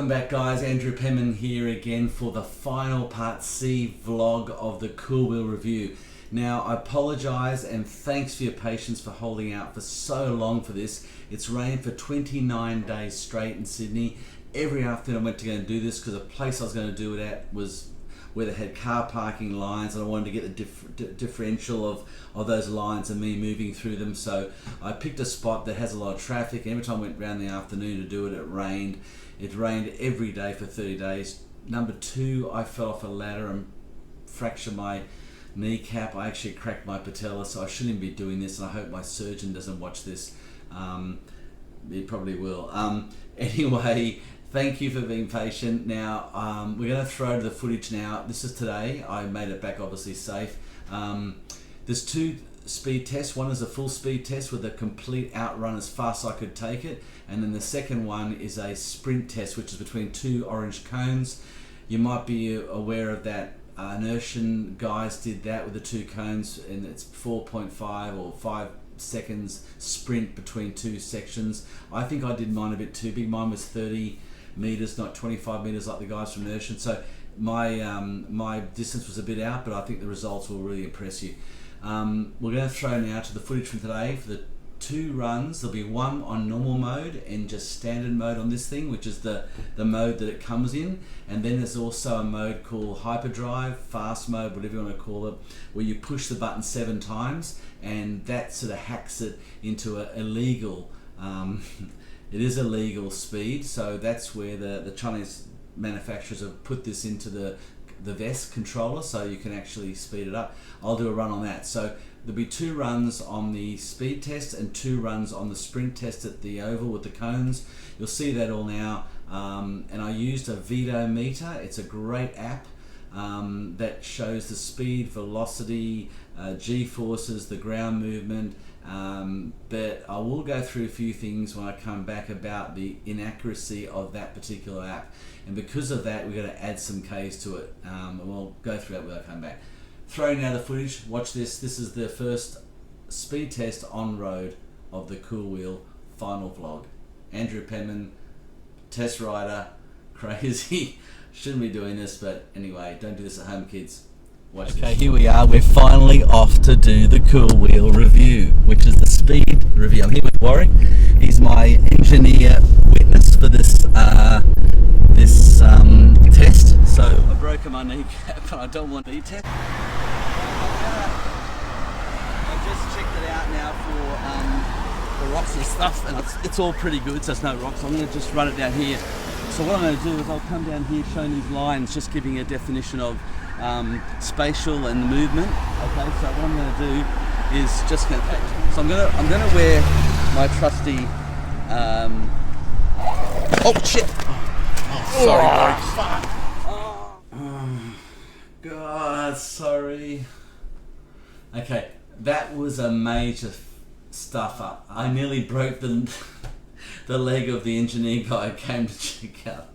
back, guys. Andrew Penman here again for the final part C vlog of the Koowheel review. Now, I apologise and thanks for your patience for holding out for so long for this. It's rained for 29 days straight in Sydney. Every afternoon I went to go and do this because the place I was going to do it at was where they had car parking lines, and I wanted to get the differential of those lines and me moving through them. So I picked a spot that has a lot of traffic. Every time I went around in the afternoon to do it, it rained. It rained every day for 30 days. Number two, I fell off a ladder and fractured my kneecap. I actually cracked my patella, so I shouldn't even be doing this, and I hope my surgeon doesn't watch this. He probably will. Anyway, thank you for being patient. Now, we're going to throw to the footage now. This is today. I made it back obviously safe. There's two speed tests. One is a full speed test with a complete outrun as fast as I could take it, and then the second one is a sprint test, which is between two orange cones. You might be aware of that. Inertian guys did that with the two cones, and it's 4.5 or 5 seconds sprint between two sections. I think I did mine a bit too big. Mine was 30 meters, not 25 meters like the guys from Inertian. So my distance was a bit out, but I think the results will really impress you. We're going to throw now to the footage from today for the two runs. There'll be one on normal mode and just standard mode on this thing, which is the mode that it comes in, and then there's also a mode called hyperdrive, fast mode, whatever you want to call it, where you push the button 7 times, and that sort of hacks it into a illegal it is a legal speed. So that's where the Chinese manufacturers have put this into the vest controller, so you can actually speed it up. I'll do a run on that. So there'll be 2 runs on the speed test and 2 runs on the sprint test at the oval with the cones. You'll see that all now. And I used a VideoMike. It's a great app that shows the speed, velocity, G-forces, the ground movement. But I will go through a few things when I come back about the inaccuracy of that particular app, and because of that we're going to add some Ks to it, and we'll go through that when I come back. Throwing now the footage. Watch this. This is the first speed test on road of the Koowheel final vlog. Andrew Penman, test rider, crazy. Shouldn't be doing this, but anyway, don't do this at home, kids. Watch this. Okay, here we are. We're finally off to do the Koowheel review, which is the speed review. I'm here with Warwick. He's my engineer witness for this test. So I've broken my kneecap and I don't want to test. I've just checked it out now for the rocks and stuff, and it's all pretty good, so there's no rocks. I'm going to just run it down here. So what I'm going to do is I'll come down here showing these lines, just giving a definition of spatial and movement. Okay, so what I'm going to do is just going to. So I'm going to wear my trusty. Oh shit! Oh, sorry, boys. Oh, God, sorry. Okay, that was a major stuff up. I nearly broke the leg of the engineer guy who came to check out.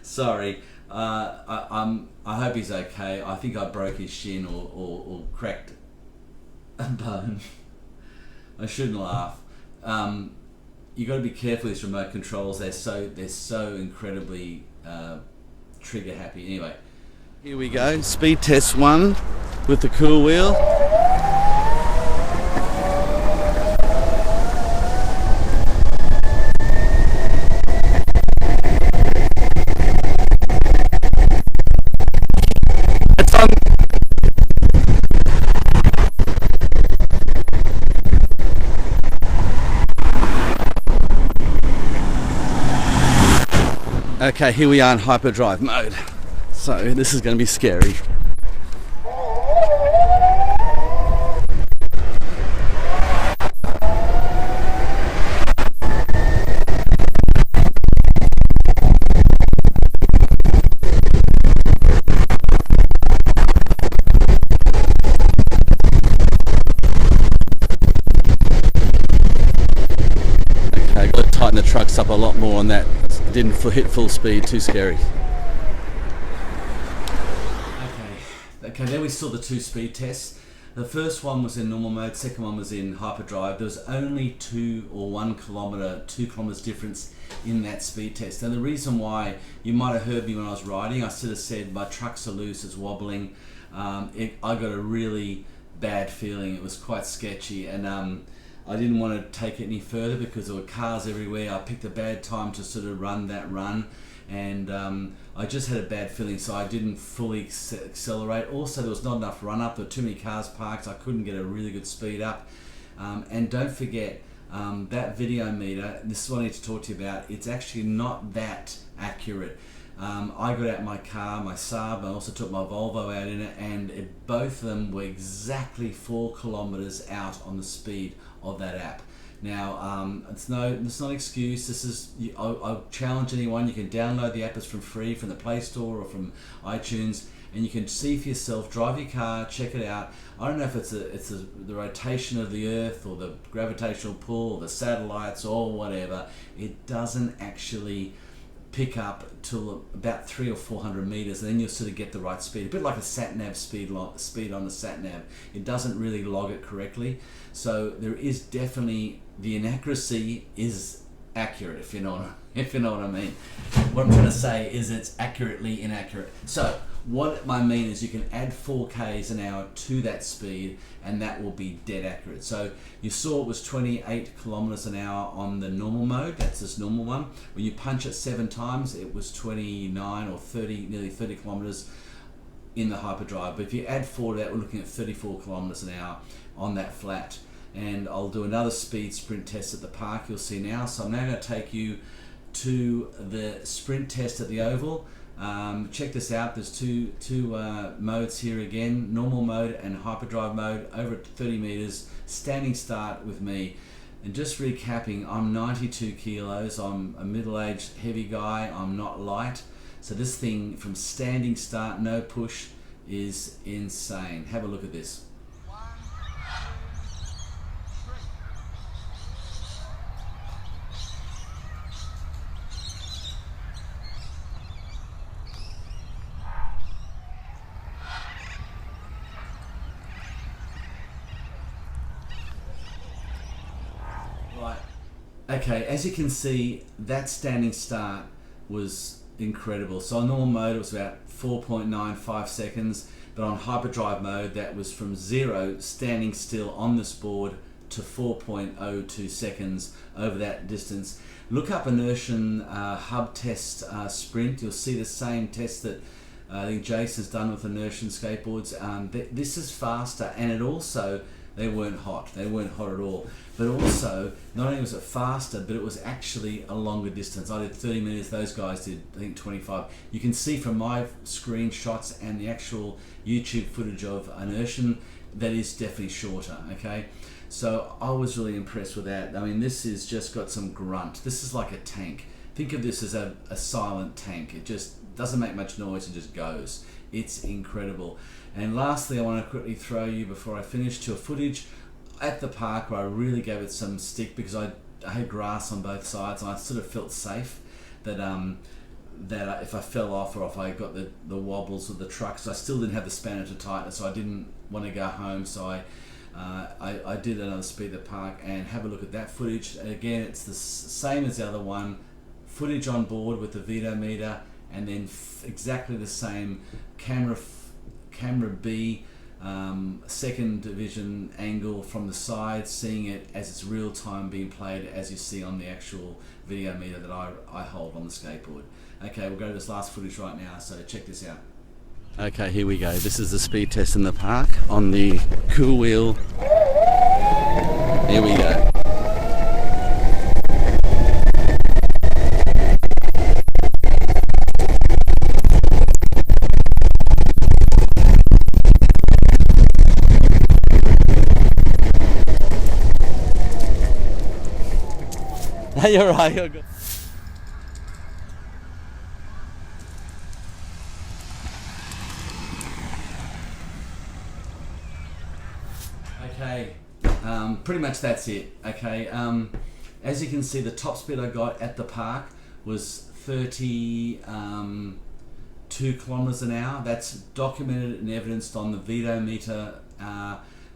Sorry. I hope he's okay. I think I broke his shin or cracked a bone. I shouldn't laugh. You got to be careful with these remote controls. They're so incredibly trigger happy. Anyway, here we go. Speed test 1 with the Koowheel. Okay, here we are in hyperdrive mode. So this is going to be scary. Okay, I've got to tighten the trucks up a lot more on that. Didn't hit full speed, too scary. Okay, there we saw the 2 speed tests. The first one was in normal mode, second one was in hyperdrive. There was only 2 or 1 kilometer, 2 kilometers difference in that speed test. And the reason why, you might have heard me when I was riding, I sort of said my trucks are loose, it's wobbling. I got a really bad feeling. It was quite sketchy, and I didn't want to take it any further because there were cars everywhere. I picked a bad time to sort of run that run, and I just had a bad feeling, so I didn't fully accelerate. Also, there was not enough run up. There were too many cars parked. I couldn't get a really good speed up. And don't forget, that VideoMeter, this is what I need to talk to you about, it's actually not that accurate. I got out my car, my Saab, I also took my Volvo out in it, and both of them were exactly 4 kilometers out on the speed of that app. Now, it's not an excuse. This is, I challenge anyone. You can download the app. It's from free from the Play Store or from iTunes, and you can see for yourself. Drive your car, check it out. I don't know if it's the rotation of the Earth or the gravitational pull or the satellites or whatever. It doesn't actually pick up till about 300 or 400 meters, and then you'll sort of get the right speed. A bit like a sat-nav speed on the sat-nav. It doesn't really log it correctly. So there is definitely, the inaccuracy is accurate, if you know what I mean. What I'm trying to say is it's accurately inaccurate. So what I mean is you can add 4 k's an hour to that speed, and that will be dead accurate. So you saw it was 28 kilometers an hour on the normal mode. That's this normal one. When you punch it 7 times, it was 29 or 30, nearly 30 kilometers in the hyperdrive. But if you add 4 to that, we're looking at 34 kilometers an hour on that flat. And I'll do another speed sprint test at the park, you'll see now. So I'm now going to take you to the sprint test at the Oval. Check this out. There's two modes here again, normal mode and hyperdrive mode, over at 30 meters, standing start with me. And just recapping, I'm 92 kilos, I'm a middle-aged heavy guy, I'm not light. So this thing from standing start, no push, is insane. Have a look at this. Okay, as you can see, that standing start was incredible. So on normal mode, it was about 4.95 seconds, but on hyperdrive mode, that was from 0, standing still on this board, to 4.02 seconds over that distance. Look up Inertian hub test sprint. You'll see the same test that I think Jason's done with Inertian skateboards. This is faster, and it also, they weren't hot. They weren't hot at all. But also, not only was it faster, but it was actually a longer distance. I did 30 minutes, those guys did, I think, 25. You can see from my screenshots and the actual YouTube footage of Inertian, that is definitely shorter, okay? So I was really impressed with that. I mean, this has just got some grunt. This is like a tank. Think of this as a silent tank. It just doesn't make much noise and just goes. It's incredible. And lastly, I want to quickly throw you, before I finish, to a footage at the park where I really gave it some stick, because I had grass on both sides, and I sort of felt safe that if I fell off or if I got the wobbles of the trucks, I still didn't have the spanner to tighten it, so I didn't want to go home. So I did another speed at the park, and have a look at that footage. And again, it's the same as the other one, footage on board with the VideoMeter, and then exactly the same camera B, second division angle from the side, seeing it as it's real time being played, as you see on the actual VideoMeter that I hold on the skateboard. Okay, we'll go to this last footage right now, so check this out. Okay, here we go. This is the speed test in the park on the Koowheel. Here we go. You're right, you're good. Okay, pretty much that's it. Okay, as you can see, the top speed I got at the park was 32 kilometers an hour. That's documented and evidenced on the VideoMeter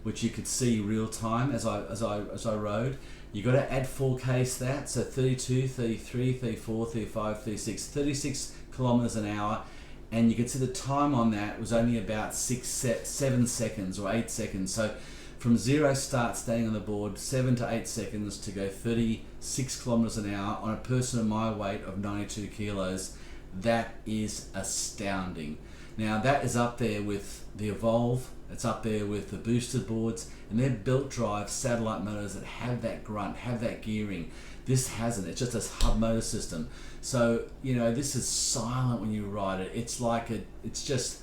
which you could see real time as I rode. You got to add 4Ks to that, so 32, 33, 34, 35, 36, 36 kilometers an hour, and you could see the time on that was only about 7 seconds or 8 seconds. So from zero start staying on the board, 7 to 8 seconds to go 36 kilometers an hour on a person of my weight of 92 kilos, that is astounding. Now that is up there with the Evolve, it's up there with the boosted boards, and they're built drive satellite motors that have that grunt, have that gearing. This hasn't, it's just a hub motor system. So, you know, this is silent when you ride it. It's like it's just,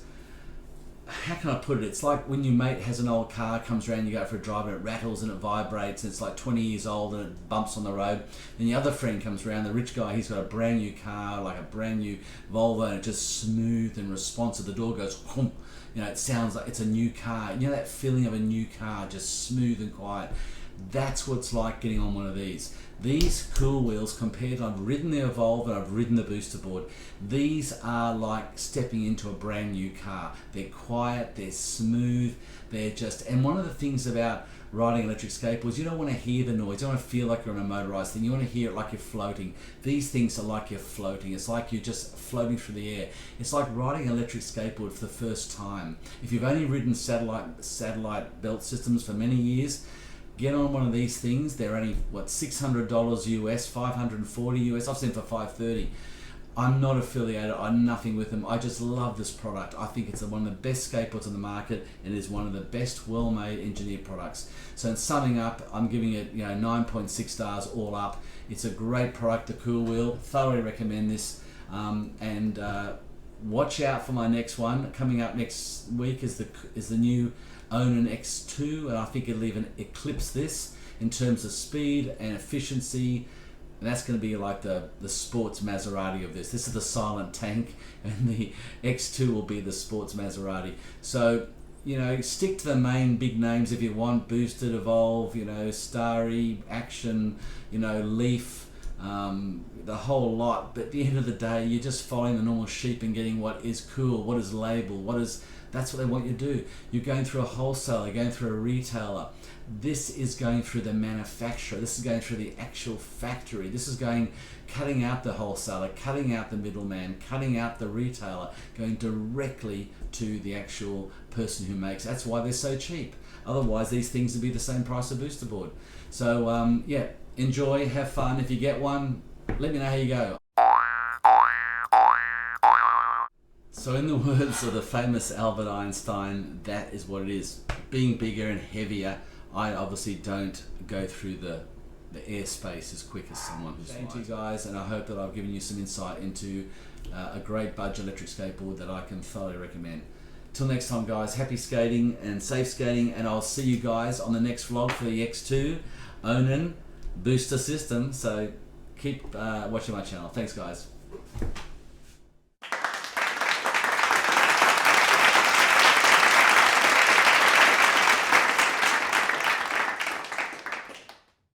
how can I put it? It's like when your mate has an old car, comes around, you go for a drive and it rattles and it vibrates and it's like 20 years old and it bumps on the road. Then the other friend comes around, the rich guy, he's got a brand new car, like a brand new Volvo, and it's just smooth and responsive. The door goes, whoom. You know, it sounds like it's a new car. You know that feeling of a new car, just smooth and quiet. That's what it's like getting on one of these. These cool wheels, compared to, I've ridden the Evolve and I've ridden the booster board. These are like stepping into a brand new car. They're quiet, they're smooth, they're just, and one of the things about riding electric skateboards, you don't want to hear the noise, you don't want to feel like you're on a motorized thing, you want to hear it like you're floating. These things are like you're floating. It's like you're just floating through the air. It's like riding an electric skateboard for the first time. If you've only ridden satellite belt systems for many years, get on one of these things. They're only, what, $600 US, $540 US. I've seen for $530. I'm not affiliated, I'm nothing with them. I just love this product. I think it's one of the best skateboards on the market, and it is one of the best well-made engineered products. So in summing up, I'm giving it 9.6 stars all up. It's a great product, the Cool Wheel. Thoroughly recommend this. And watch out for my next one. Coming up next week is the new Onan X2, and I think it'll even eclipse this in terms of speed and efficiency. And that's going to be like the sports Maserati of this. This is the silent tank, and the X2 will be the sports Maserati. So, stick to the main big names if you want. Boosted, Evolve, Starry, Action, Leaf, the whole lot. But at the end of the day, you're just following the normal sheep and getting what is cool, what is labeled, that's what they want you to do. You're going through a wholesaler, you're going through a retailer. This is going through the manufacturer. This is going through the actual factory. This is cutting out the wholesaler, cutting out the middleman, cutting out the retailer, going directly to the actual person who makes. That's why they're so cheap. Otherwise, these things would be the same price of booster board. So enjoy, have fun. If you get one, let me know how you go. So in the words of the famous Albert Einstein, that is what it is. Being bigger and heavier, I obviously don't go through the airspace as quick as someone who's light. Thank you guys, and I hope that I've given you some insight into a great budget electric skateboard that I can thoroughly recommend. Till next time guys, happy skating and safe skating, and I'll see you guys on the next vlog for the X2 Onan booster system. So keep watching my channel. Thanks guys.